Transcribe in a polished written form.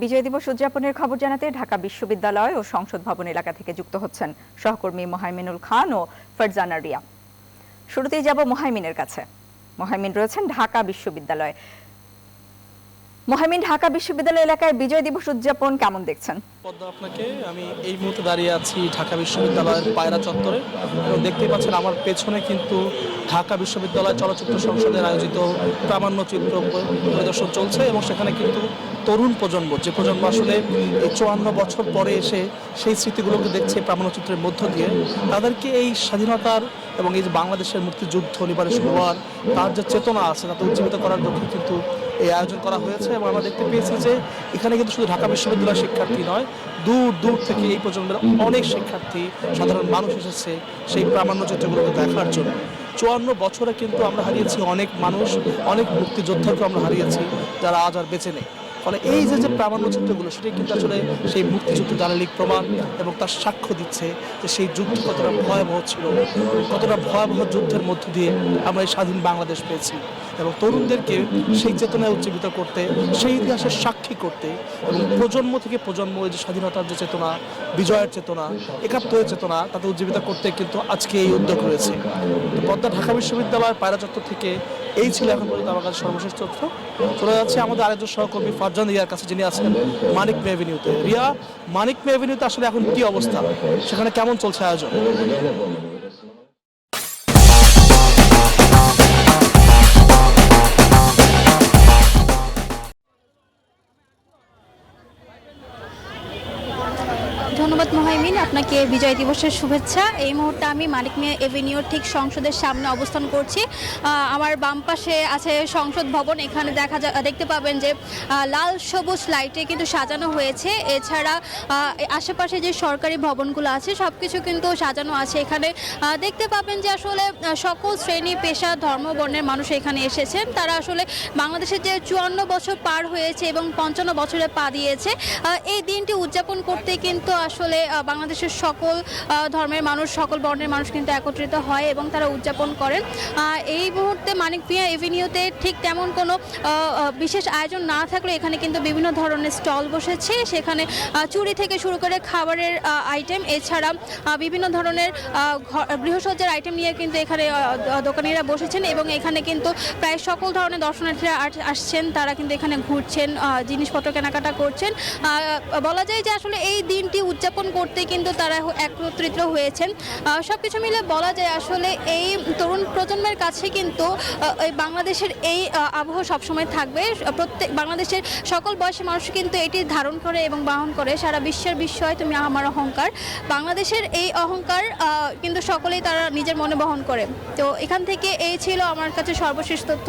বিজয় দিবস উদযাপনের খবর জানাতে ঢাকা বিশ্ববিদ্যালয় ও সংসদ ভবন এলাকা থেকে যুক্ত হচ্ছেন সহকর্মী মোহাইমিনুল খান ও ফারজানা রিয়া। শুরুতেই যাব মোহাইমিনের কাছে। মোহাইমিন রয়েছেন ঢাকা বিশ্ববিদ্যালয়ে। মোহাইমিন, ঢাকা বিশ্ববিদ্যালয় এলাকায় বিজয় দিবস উদযাপন কেমন দেখছেন? আপনাকে আমি এই মুহূর্তে দাঁড়িয়ে আছি ঢাকা বিশ্ববিদ্যালয়ের পায়রা চত্বরে এবং দেখতেই পাচ্ছেন আমার পেছনে কিন্তু ঢাকা বিশ্ববিদ্যালয় চলচ্চিত্র সংসদের আয়োজিত প্রামাণ্যচিত্র পরিদর্শন চলছে এবং সেখানে কিন্তু তরুণ প্রজন্ম, যে প্রজন্ম আসলে এই 54 বছর পরে এসে সেই স্মৃতিগুলোকে দেখছে প্রামাণ্যচিত্রের মধ্য দিয়ে, তাদেরকে এই স্বাধীনতার এবং এই যে বাংলাদেশের মুক্তিযুদ্ধ লিবারেশন ওয়ার তার যে চেতনা আছে তাতে উজ্জীবিত করার লক্ষ্যে কিন্তু এই আয়োজন করা হয়েছে। এবং আমরা দেখতে পেয়েছি যে এখানে কিন্তু শুধু ঢাকা বিশ্ববিদ্যালয়ের শিক্ষার্থী নয়, দূর দূর থেকে এই প্রজন্মের অনেক শিক্ষার্থী, সাধারণ মানুষ এসেছে সেই প্রামাণ্যচিত্রগুলোকে দেখার জন্য। 54 বছরে কিন্তু আমরা হারিয়েছি অনেক মানুষ, অনেক মুক্তিযোদ্ধাকে আমরা হারিয়েছি যারা আজ আর বেঁচে নেই। ফলে এই যে প্রামাণ্যচিত্রগুলো সেটাই কিন্তু আসলে সেই মুক্তিযুদ্ধ দালালিক প্রমাণ এবং তার সাক্ষ্য দিচ্ছে যে সেই যুদ্ধ কতটা ভয়াবহ ছিল, কতটা ভয়াবহ যুদ্ধের মধ্য দিয়ে আমরা এই স্বাধীন বাংলাদেশ পেয়েছি। এবং তরুণদেরকে সেই চেতনায় উজ্জীবিত করতে, সেই ইতিহাসের সাক্ষী করতে এবং প্রজন্ম থেকে প্রজন্ম এই যে স্বাধীনতার যে চেতনা, বিজয়ের চেতনা, একাত্তরের চেতনা তাতে উজ্জীবিত করতে কিন্তু আজকে এই উদ্যোগ রয়েছে। তো পদ্মা ঢাকা বিশ্ববিদ্যালয়ের পায়রা চত্বর থেকে এই ছিল এখন পর্যন্ত আমার কাছে সর্বশেষ তথ্য। চলে যাচ্ছে আমাদের আরেকজন সহকর্মী ফারজানা রিয়ার কাছে, যিনি আছেন মানিক মে এভিনিউতে। রিয়া, মানিক মে এভিনিউতে আসলে এখন কি অবস্থা, সেখানে কেমন চলছে আয়োজন? ধন্যবাদ মোহাইমিন, আপনাকে বিজয় দিবসের শুভেচ্ছা। এই মুহূর্তে আমি মানিক মিয়া এভিনিউর ঠিক সংসদের সামনে অবস্থান করছি। আমার বাম পাশে আছে সংসদ ভবন। এখানে দেখতে পাবেন যে লাল সবুজ লাইটে কিন্তু সাজানো হয়েছে। এছাড়া আশেপাশে যে সরকারি ভবনগুলো আছে সব কিছু কিন্তু সাজানো আছে। এখানে দেখতে পাবেন যে আসলে সকল শ্রেণী পেশা ধর্ম বর্ণের মানুষ এখানে এসেছেন। তারা আসলে বাংলাদেশের যে 54 বছর পার হয়েছে এবং 55 বছরে পা দিয়েছে, এই দিনটি উদযাপন করতে কিন্তু আসলে বাংলাদেশের সকল ধর্মের মানুষ, সকল বর্ণের মানুষ কিন্তু একত্রিত হয় এবং তারা উদযাপন করেন। এই মুহূর্তে মানিক মিয়া এভিনিউতে ঠিক তেমন কোনো বিশেষ আয়োজন না থাকলেও এখানে কিন্তু বিভিন্ন ধরনের স্টল বসেছে। সেখানে চুড়ি থেকে শুরু করে খাবারের আইটেম, এছাড়া বিভিন্ন ধরনের গৃহসজ্জার আইটেম নিয়ে কিন্তু এখানে দোকানিরা বসেছেন এবং এখানে কিন্তু প্রায় সকল ধরনের দর্শনার্থীরা আসছেন। তারা কিন্তু এখানে ঘুরছেন, জিনিসপত্র কেনাকাটা করছেন। বলা যায় যে আসলে এই দিনটি উদযাপন করতে কিন্তু তারা একত্রিত হয়েছেন। সব কিছু মিলে বলা যায় আসলে এই তরুণ প্রজন্মের কাছে কিন্তু এই বাংলাদেশের এই আবহ সবসময় থাকবে। প্রত্যেক বাংলাদেশের সকল বয়সী মানুষ কিন্তু এটি ধারণ করে এবং বহন করে। সারা বিশ্বের বিস্ময় তুমি আমার অহংকার, বাংলাদেশের এই অহংকার কিন্তু সকলেই তারা নিজের মনে বহন করে। তো এখান থেকে এই ছিল আমার কাছে সর্বশেষ তথ্য।